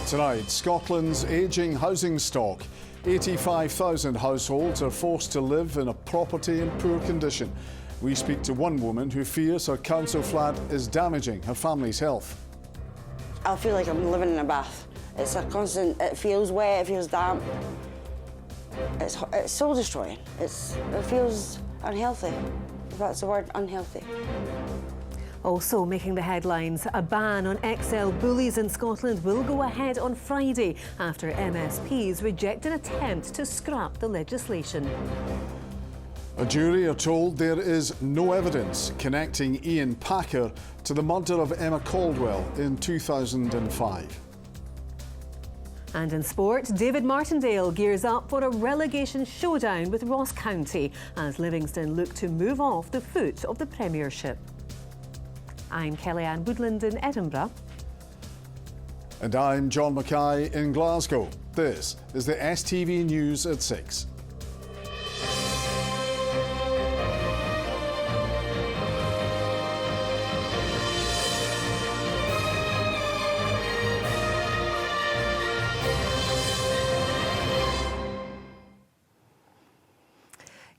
Tonight, Scotland's ageing housing stock. 85,000 households are forced to live in a property in poor condition. We speak to one woman who fears her council flat is damaging her family's health. I feel like I'm living in a bath. It's a constant, it feels wet, it feels damp. It's soul destroying. It feels unhealthy, if that's the word, unhealthy. Also making the headlines, a ban on XL bullies in Scotland will go ahead on Friday after MSPs reject an attempt to scrap the legislation. A jury are told there is no evidence connecting Ian Packer to the murder of Emma Caldwell in 2005. And in sport, David Martindale gears up for a relegation showdown with Ross County as Livingston look to move off the foot of the Premiership. I'm Kellyanne Woodland in Edinburgh. And I'm John Mackay in Glasgow. This is the STV News at 6.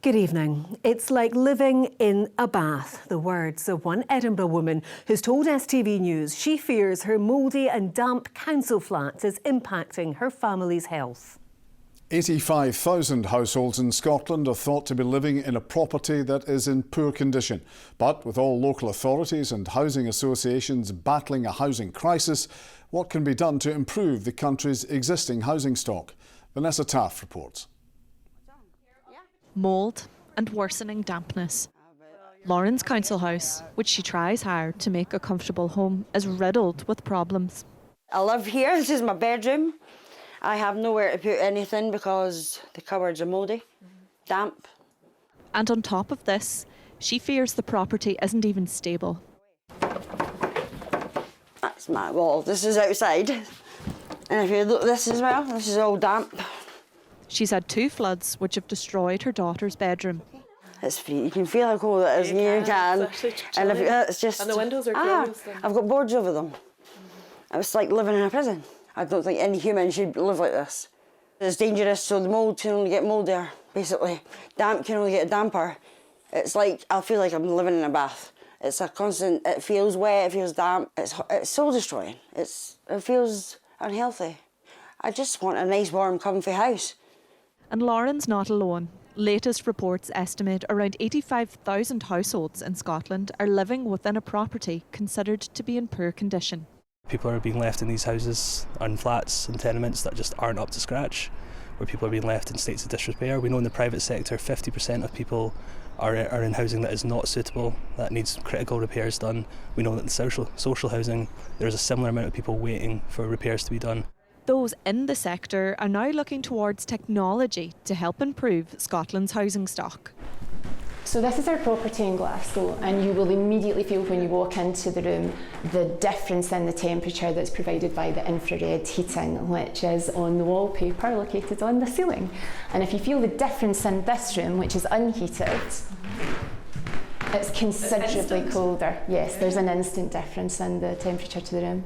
Good evening. It's like living in a bath. The words of one Edinburgh woman who's told STV News she fears her mouldy and damp council flat is impacting her family's health. 85,000 households in Scotland are thought to be living in a property that is in poor condition. But with all local authorities and housing associations battling a housing crisis, what can be done to improve the country's existing housing stock? Vanessa Taft reports. Mould and worsening dampness. Lauren's council house, which she tries hard to make a comfortable home, is riddled with problems. I live here, this is my bedroom. I have nowhere to put anything because the cupboards are mouldy, damp. And on top of this, she fears the property isn't even stable. That's my wall, this is outside. And if you look at this as well, this is all damp. She's had 2 floods which have destroyed her daughter's bedroom. It's free. You can feel how cold it is. You can. And if it's just. And the windows are closed. I've got boards over them. It's like living in a prison. I don't think any human should live like this. It's dangerous, so the mould can only get mouldier, basically. Damp can only get damper. It's like, I feel like I'm living in a bath. It's a constant, it feels wet, it feels damp. It's soul destroying. It feels unhealthy. I just want a nice, warm, comfy house. And Lauren's not alone. Latest reports estimate around 85,000 households in Scotland are living within a property considered to be in poor condition. People are being left in these houses and flats and tenements that just aren't up to scratch, where people are being left in states of disrepair. We know in the private sector 50% of people are in housing that is not suitable, that needs critical repairs done. We know that in social housing there's a similar amount of people waiting for repairs to be done. Those in the sector are now looking towards technology to help improve Scotland's housing stock. So this is our property in Glasgow, and you will immediately feel when you walk into the room the difference in the temperature that's provided by the infrared heating, which is on the wallpaper located on the ceiling. And if you feel the difference in this room, which is unheated, it's considerably colder. Yes, there's an instant difference in the temperature to the room.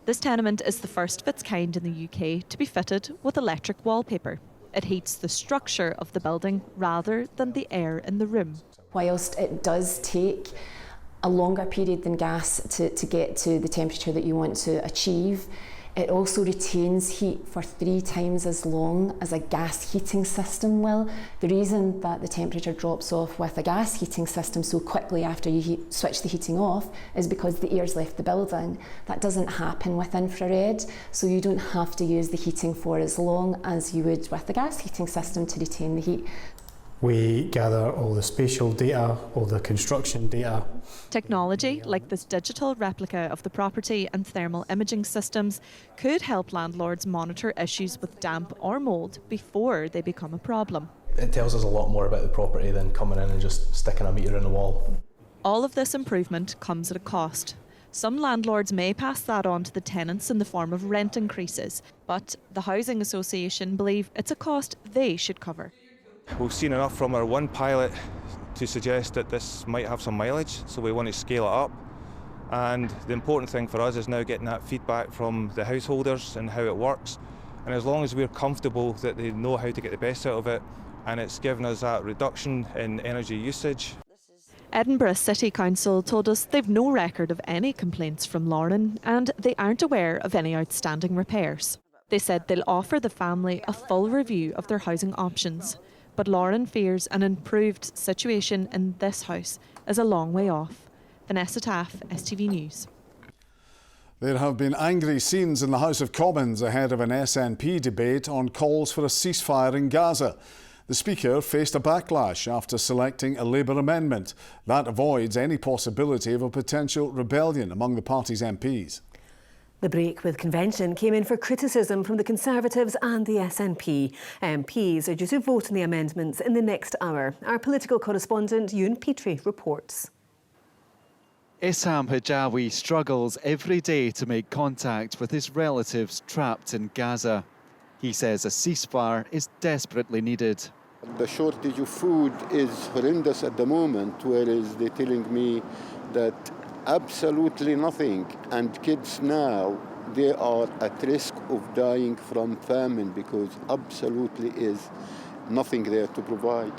This tenement is the first of its kind in the UK to be fitted with electric wallpaper. It heats the structure of the building rather than the air in the room. Whilst it does take a longer period than gas to get to the temperature that you want to achieve, it also retains heat for 3 times as long as a gas heating system will. The reason that the temperature drops off with a gas heating system so quickly after you switch the heating off is because the air's left the building. That doesn't happen with infrared, so you don't have to use the heating for as long as you would with the gas heating system to retain the heat. We gather all the spatial data, all the construction data. Technology, like this digital replica of the property and thermal imaging systems, could help landlords monitor issues with damp or mould before they become a problem. It tells us a lot more about the property than coming in and just sticking a meter in the wall. All of this improvement comes at a cost. Some landlords may pass that on to the tenants in the form of rent increases, but the Housing Association believe it's a cost they should cover. We've seen enough from our one pilot to suggest that this might have some mileage, so we want to scale it up And the important thing for us is now getting that feedback from the householders and how it works. And as long as we're comfortable that they know how to get the best out of it, and it's given us that reduction in energy usage. Edinburgh City Council told us they've no record of any complaints from Lauren and they aren't aware of any outstanding repairs. They said they'll offer the family a full review of their housing options. But Lauren fears an improved situation in this house is a long way off. Vanessa Taff, STV News. There have been angry scenes in the House of Commons ahead of an SNP debate on calls for a ceasefire in Gaza. The Speaker faced a backlash after selecting a Labour amendment. That avoids any possibility of a potential rebellion among the party's MPs. The break with convention came in for criticism from the Conservatives and the SNP. MPs are due to vote on the amendments in the next hour. Our political correspondent Ewan Petrie reports. Issam Hijawi struggles every day to make contact with his relatives trapped in Gaza. He says a ceasefire is desperately needed. The shortage of food is horrendous at the moment, whereas they're telling me that absolutely nothing. And kids now, they are at risk of dying from famine because absolutely is nothing there to provide.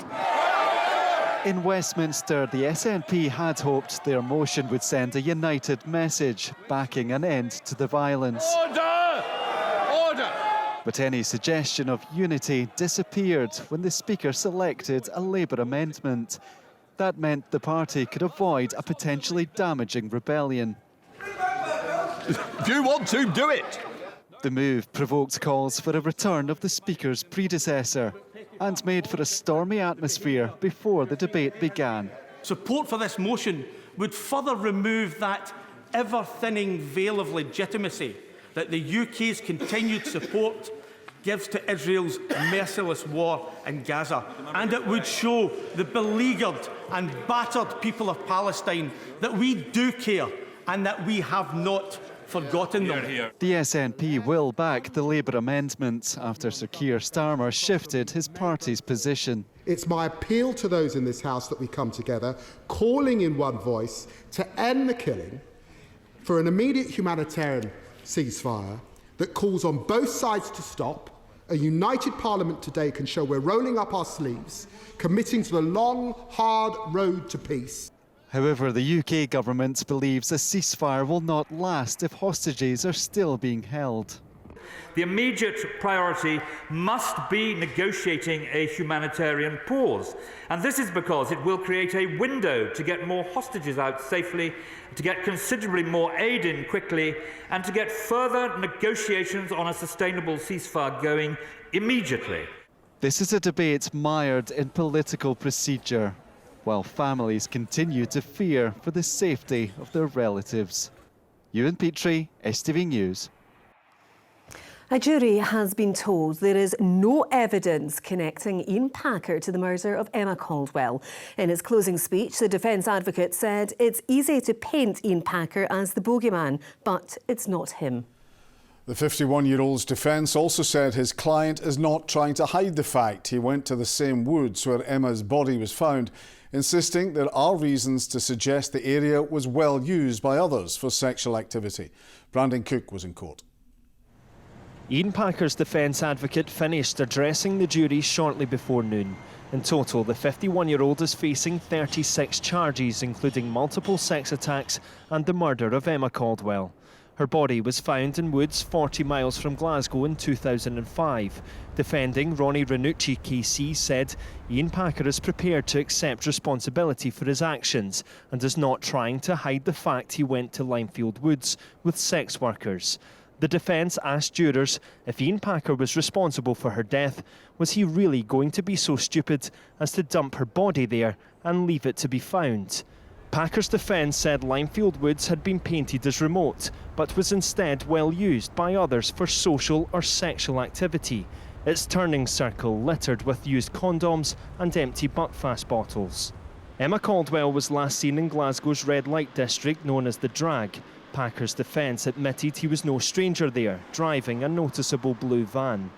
In Westminster, the SNP had hoped their motion would send a united message, backing an end to the violence. Order! Order! But any suggestion of unity disappeared when the Speaker selected a Labour amendment. That meant the party could avoid a potentially damaging rebellion. If you want to, do it! The move provoked calls for a return of the Speaker's predecessor and made for a stormy atmosphere before the debate began. Support for this motion would further remove that ever-thinning veil of legitimacy that the UK's continued support gives to Israel's merciless war in Gaza. And it would show the beleaguered and battered people of Palestine that we do care and that we have not forgotten them. The SNP will back the Labour amendment after Sir Keir Starmer shifted his party's position. It's my appeal to those in this House that we come together, calling in one voice to end the killing, for an immediate humanitarian ceasefire that calls on both sides to stop. A united Parliament today can show we're rolling up our sleeves, committing to the long, hard road to peace. However, the UK government believes a ceasefire will not last if hostages are still being held. The immediate priority must be negotiating a humanitarian pause. And this is because it will create a window to get more hostages out safely, to get considerably more aid in quickly, and to get further negotiations on a sustainable ceasefire going immediately. This is a debate mired in political procedure, while families continue to fear for the safety of their relatives. Ewan Petrie, STV News. A jury has been told there is no evidence connecting Ian Packer to the murder of Emma Caldwell. In his closing speech, the defence advocate said it's easy to paint Ian Packer as the bogeyman, but it's not him. The 51-year-old's defence also said his client is not trying to hide the fact he went to the same woods where Emma's body was found, insisting there are reasons to suggest the area was well used by others for sexual activity. Brandon Cook was in court. Ian Packer's defence advocate finished addressing the jury shortly before noon. In total, the 51-year-old is facing 36 charges, including multiple sex attacks and the murder of Emma Caldwell. Her body was found in woods 40 miles from Glasgow in 2005. Defending Ronnie Ranucci KC said Ian Packer is prepared to accept responsibility for his actions and is not trying to hide the fact he went to Limefield Woods with sex workers. The defence asked jurors if Ian Packer was responsible for her death, was he really going to be so stupid as to dump her body there and leave it to be found? Packer's defence said Limefield Woods had been painted as remote, but was instead well used by others for social or sexual activity. Its turning circle littered with used condoms and empty Buckfast bottles. Emma Caldwell was last seen in Glasgow's red light district known as the Drag. Packer's defence admitted he was no stranger there, driving a noticeable blue van.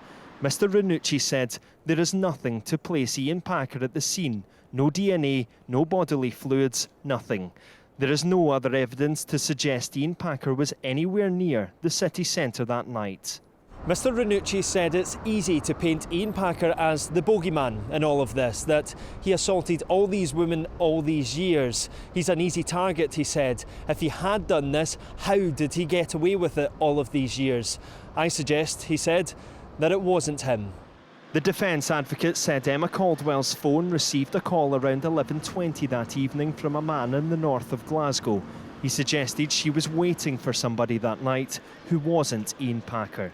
Mr Ranucci said there is nothing to place Ian Packer at the scene. No DNA, no bodily fluids, nothing. There is no other evidence to suggest Ian Packer was anywhere near the city centre that night. Mr Ranucci said it's easy to paint Ian Packer as the bogeyman in all of this, that he assaulted all these women all these years. He's an easy target, he said. If he had done this, how did he get away with it all of these years? I suggest, he said, that it wasn't him. The defence advocate said Emma Caldwell's phone received a call around 11:20 that evening from a man in the north of Glasgow. He suggested she was waiting for somebody that night who wasn't Ian Packer.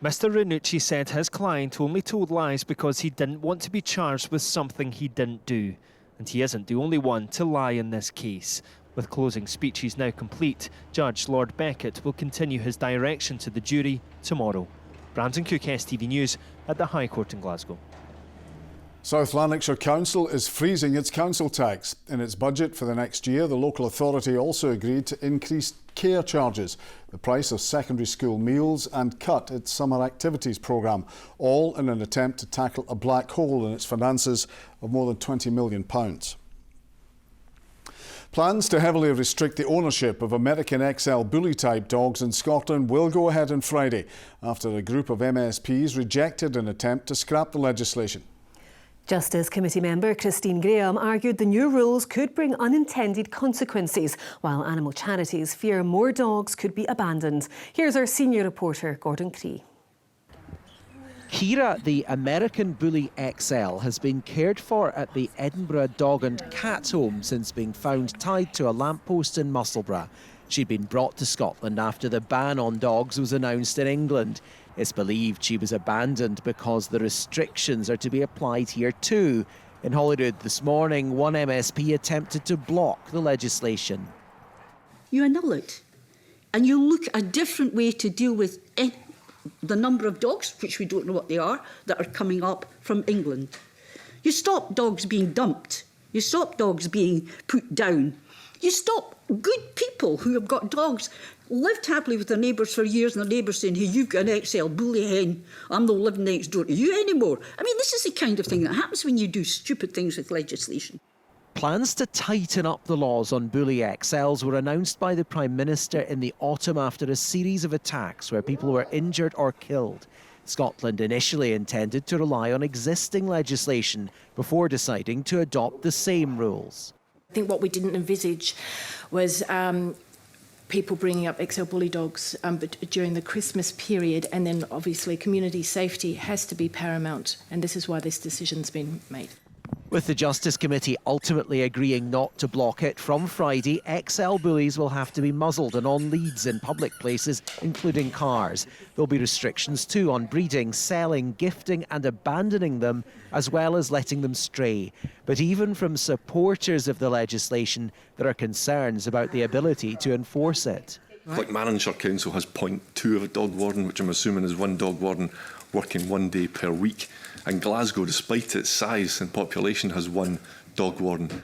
Mr Ranucci said his client only told lies because he didn't want to be charged with something he didn't do. And he isn't the only one to lie in this case. With closing speeches now complete, Judge Lord Beckett will continue his direction to the jury tomorrow. Brandon Cook, STV News at the High Court in Glasgow. South Lanarkshire Council is freezing its council tax. In its budget for the next year, the local authority also agreed to increase care charges, the price of secondary school meals, and cut its summer activities programme, all in an attempt to tackle a black hole in its finances of more than £20 million. Plans to heavily restrict the ownership of American XL bully-type dogs in Scotland will go ahead on Friday after a group of MSPs rejected an attempt to scrap the legislation. Justice Committee member Christine Graham argued the new rules could bring unintended consequences, while animal charities fear more dogs could be abandoned. Here's our senior reporter, Gordon Cree. Kira, the American Bully XL, has been cared for at the Edinburgh Dog and Cat Home since being found tied to a lamppost in Musselburgh. She'd been brought to Scotland after the ban on dogs was announced in England. It's believed she was abandoned because the restrictions are to be applied here too. In Holyrood this morning, one MSP attempted to block the legislation. You annul it and you look at a different way to deal with the number of dogs, which we don't know what they are, that are coming up from England. You stop dogs being dumped. You stop dogs being put down. You stop good people who have got dogs, lived happily with their neighbours for years, and their neighbours saying, hey, you've got an XL bully hen, I'm not living next door to you anymore. I mean, this is the kind of thing that happens when you do stupid things with legislation. Plans to tighten up the laws on bully XLs were announced by the Prime Minister in the autumn after a series of attacks where people were injured or killed. Scotland initially intended to rely on existing legislation before deciding to adopt the same rules. I think what we didn't envisage was people bringing up XL bully dogs during the Christmas period, and then obviously community safety has to be paramount, and this is why this decision's been made. With the Justice Committee ultimately agreeing not to block it, from Friday, XL bullies will have to be muzzled and on leads in public places, including cars. There'll be restrictions too on breeding, selling, gifting and abandoning them, as well as letting them stray. But even from supporters of the legislation, there are concerns about the ability to enforce it. Like Marynshire Council has 0.2 of a dog warden, which I'm assuming is one dog warden working 1 day per week. And Glasgow, despite its size and population, has one dog warden.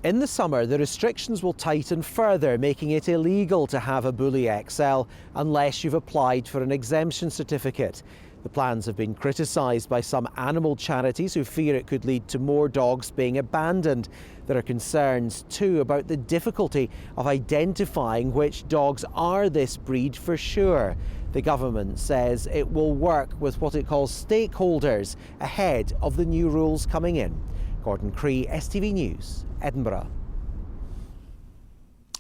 In the summer, the restrictions will tighten further, making it illegal to have a Bully XL unless you've applied for an exemption certificate. The plans have been criticised by some animal charities who fear it could lead to more dogs being abandoned. There are concerns too about the difficulty of identifying which dogs are this breed for sure. The government says it will work with what it calls stakeholders ahead of the new rules coming in. Gordon Cree, STV News, Edinburgh.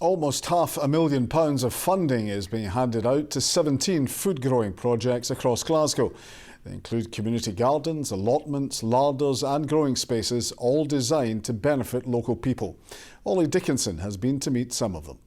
Almost £500,000 of funding is being handed out to 17 food growing projects across Glasgow. They include community gardens, allotments, larders and growing spaces, all designed to benefit local people. Ollie Dickinson has been to meet some of them.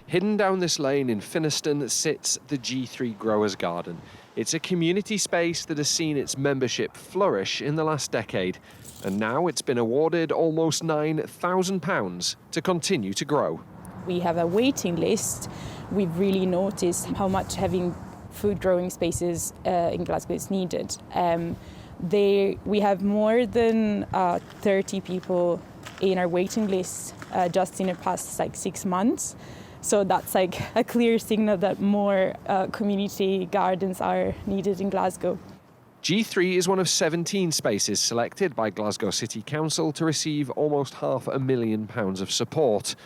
Hidden down this lane in Finniston sits the G3 Growers Garden. It's a community space that has seen its membership flourish in the last decade, and now it's been awarded almost £9,000 to continue to grow. We have a waiting list. We've really noticed how much having food growing spaces in Glasgow is needed. We have more than 30 people in our waiting list just in the past 6 months. So that's a clear signal that more community gardens are needed in Glasgow. G3 is one of 17 spaces selected by Glasgow City Council to receive almost £500,000 of support.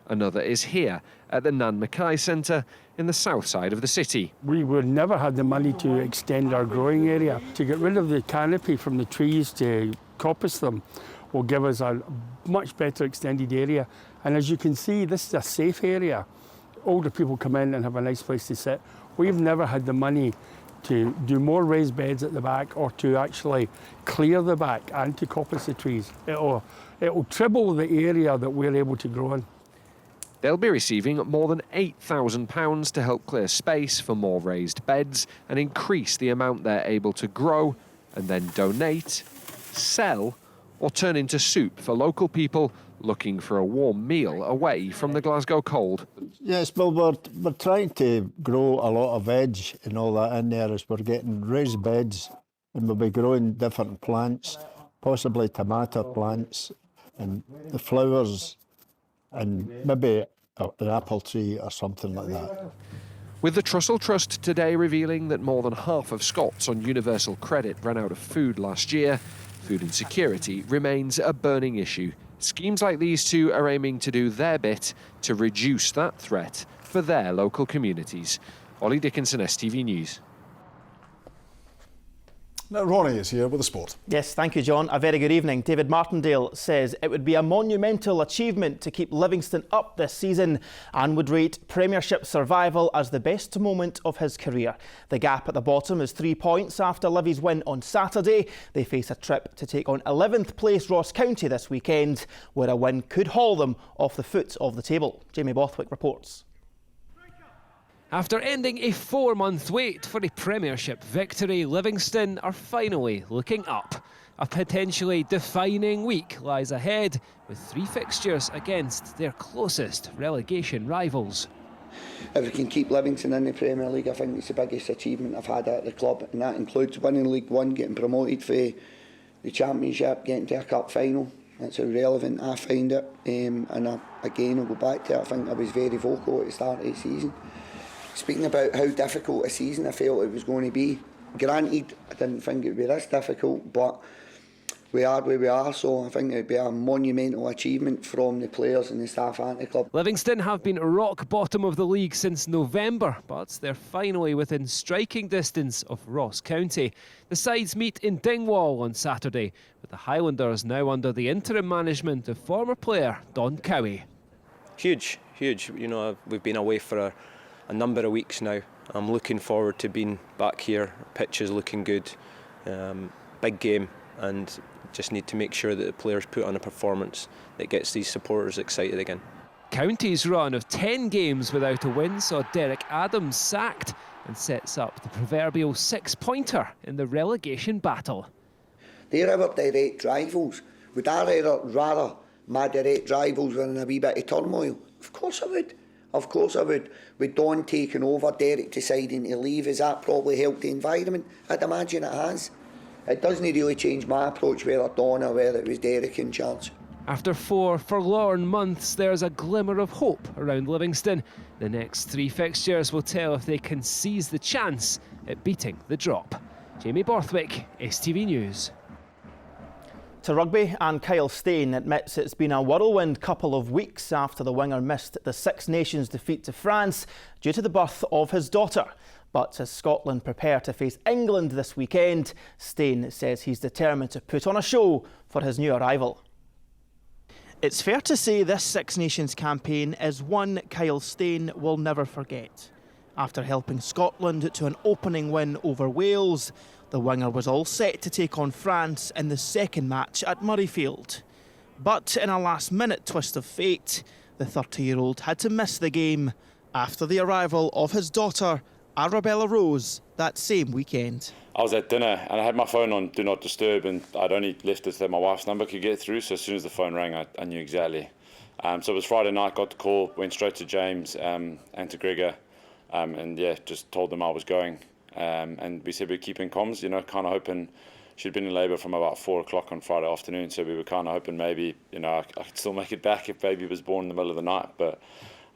Another is here at the Nan Mackay Centre in the south side of the city. We would never have the money to extend our growing area. To get rid of the canopy from the trees to coppice them will give us a much better extended area. And as you can see, this is a safe area. Older people come in and have a nice place to sit. We've never had the money to do more raised beds at the back or to actually clear the back and to coppice the trees. It'll triple the area that we're able to grow in. They'll be receiving more than £8,000 to help clear space for more raised beds and increase the amount they're able to grow and then donate, sell or turn into soup for local people looking for a warm meal away from the Glasgow cold. Yes, well, we're trying to grow a lot of veg and all that in there as we're getting raised beds, and we'll be growing different plants, possibly tomato plants and the flowers and maybe an apple tree or something like that. With the Trussell Trust today revealing that more than half of Scots on universal credit ran out of food last year, food insecurity remains a burning issue. Schemes like these two are aiming to do their bit to reduce that threat for their local communities. Ollie Dickinson, STV News. Now Ronnie is here with the sport. Yes, thank you, John. A very good evening. David Martindale says it would be a monumental achievement to keep Livingston up this season and would rate Premiership survival as the best moment of his career. The gap at the bottom is 3 points after Livy's win on Saturday. They face a trip to take on 11th place Ross County this weekend, where a win could haul them off the foot of the table. Jamie Bothwick reports. After ending a 4-month wait for a Premiership victory, Livingston are finally looking up. A potentially defining week lies ahead, with 3 fixtures against their closest relegation rivals. If we can keep Livingston in the Premier League, I think it's the biggest achievement I've had at the club, and that includes winning League One, getting promoted for the Championship, getting to a cup final. That's how relevant I find it, and again I'll go back to it. I think I was very vocal at the start of the season, speaking about how difficult a season I felt it was going to be. Granted, I didn't think it would be this difficult, but we are where we are, so I think it would be a monumental achievement from the players and the staff at the club. Livingston have been rock bottom of the league since November, but they're finally within striking distance of Ross County. The sides meet in Dingwall on Saturday, with the Highlanders now under the interim management of former player Don Cowie. Huge. You know, we've been away for a number of weeks now. I'm looking forward to being back here. Pitch is looking good. Big game, and just need to make sure that the players put on a performance that gets these supporters excited again. County's run of 10 games without a win saw Derek Adams sacked and sets up the proverbial 6-pointer in the relegation battle. They're our direct rivals. Would I rather my direct rivals were in a wee bit of turmoil? Of course I would. Of course I would. With Don taking over, Derek deciding to leave, has that probably helped the environment? I'd imagine it has. It doesn't really change my approach whether Don or whether it was Derek in charge. After 4 forlorn months, there's a glimmer of hope around Livingston. The next 3 fixtures will tell if they can seize the chance at beating the drop. Jamie Borthwick, STV News. To rugby, and Kyle Steyn admits it's been a whirlwind couple of weeks after the winger missed the Six Nations defeat to France due to the birth of his daughter. But as Scotland prepare to face England this weekend, Steyn says he's determined to put on a show for his new arrival. It's fair to say this Six Nations campaign is one Kyle Steyn will never forget. After helping Scotland to an opening win over Wales, the winger was all set to take on France in the second match at Murrayfield. But in a last-minute twist of fate, the 30-year-old had to miss the game after the arrival of his daughter, Arabella Rose, that same weekend. I was at dinner and I had my phone on Do Not Disturb, and I'd only left it so that my wife's number could get through, so as soon as the phone rang I knew exactly. So it was Friday night, got the call, went straight to James and to Gregor, and yeah, just told them I was going. And we said we'd keep in comms, you know, kind of hoping. She'd been in labour from about 4 o'clock on Friday afternoon, so we were kind of hoping maybe, you know, I could still make it back if baby was born in the middle of the night, but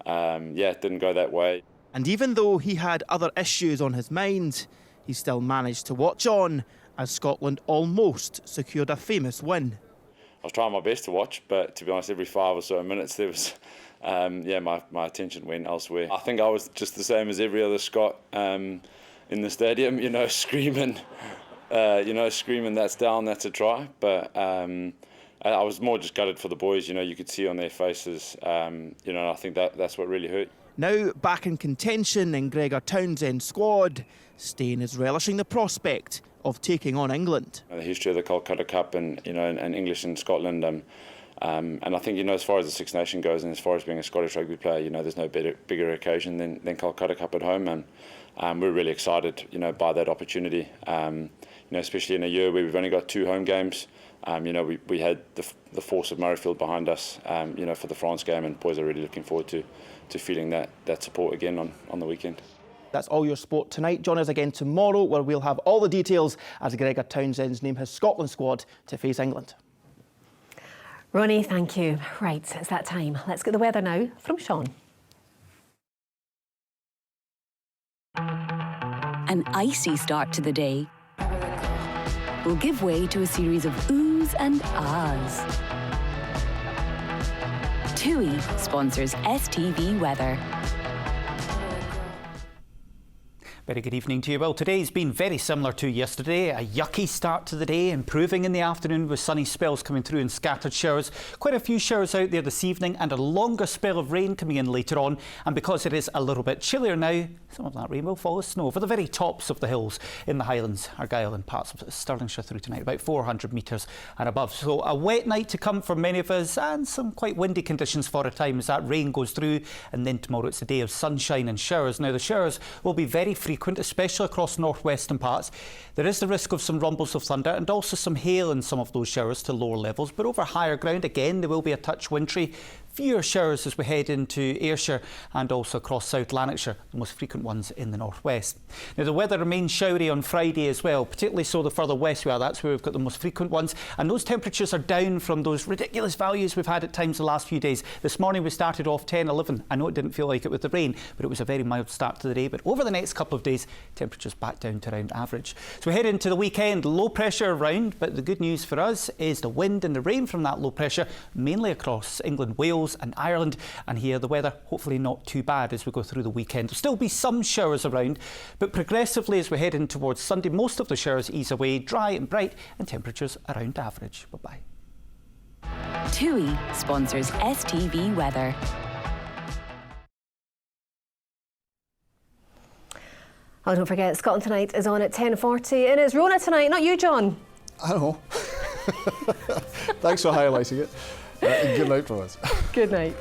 yeah, it didn't go that way. And even though he had other issues on his mind, he still managed to watch on as Scotland almost secured a famous win. I was trying my best to watch, but to be honest, every 5 or so minutes there was yeah, my attention went elsewhere. I think I was just the same as every other Scot in the stadium, you know, screaming, that's down, that's a try. But I was more just gutted for the boys, you know, you could see on their faces, you know, I think that's what really hurt. Now back in contention in Gregor Townsend's squad, Stein is relishing the prospect of taking on England. The history of the Calcutta Cup and, you know, and English in Scotland, and I think, you know, as far as the Six Nations goes and as far as being a Scottish rugby player, you know, there's no bigger occasion than Calcutta Cup at home, and we're really excited, you know, by that opportunity, you know, especially in a year where we've only got 2 home games. You know, we had the force of Murrayfield behind us, you know, for the France game, and boys are really looking forward to feeling that support again on the weekend. That's all your sport tonight. Join us again tomorrow, where we'll have all the details as Gregor Townsend's name his Scotland squad to face England. Ronnie, thank you. Right, it's that time. Let's get the weather now from Sean. An icy start to the day will give way to a series of oohs and ahs. TUI sponsors STV Weather. Very good evening to you. Well, today's been very similar to yesterday. A yucky start to the day, improving in the afternoon with sunny spells coming through and scattered showers. Quite a few showers out there this evening and a longer spell of rain coming in later on. And because it is a little bit chillier now, some of that rain will fall as snow over the very tops of the hills in the Highlands, Argyll and parts of Stirlingshire through tonight, about 400 metres and above. So a wet night to come for many of us, and some quite windy conditions for a time as that rain goes through. And then tomorrow it's a day of sunshine and showers. Now the showers will be very frequent, especially across northwestern parts. There is the risk of some rumbles of thunder and also some hail in some of those showers to lower levels, but over higher ground again there will be a touch wintry. Fewer showers as we head into Ayrshire and also across South Lanarkshire, the most frequent ones in the northwest. Now the weather remains showery on Friday as well, particularly so the further west we are. That's where we've got the most frequent ones, and those temperatures are down from those ridiculous values we've had at times the last few days. This morning we started off 10, 11. I know it didn't feel like it with the rain, but it was a very mild start to the day. But over the next couple of days, temperatures back down to around average. So we head into the weekend, low pressure around, but the good news for us is the wind and the rain from that low pressure, mainly across England, Wales and Ireland, and here the weather hopefully not too bad as we go through the weekend. There'll still be some showers around, but progressively as we head in towards Sunday, most of the showers ease away, dry and bright, and temperatures around average. Bye-bye. TUI sponsors STV Weather. Oh, don't forget, Scotland Tonight is on at 10:40. It is Rona tonight, not you, John. I know. Thanks for highlighting it. Good night from us. Good night.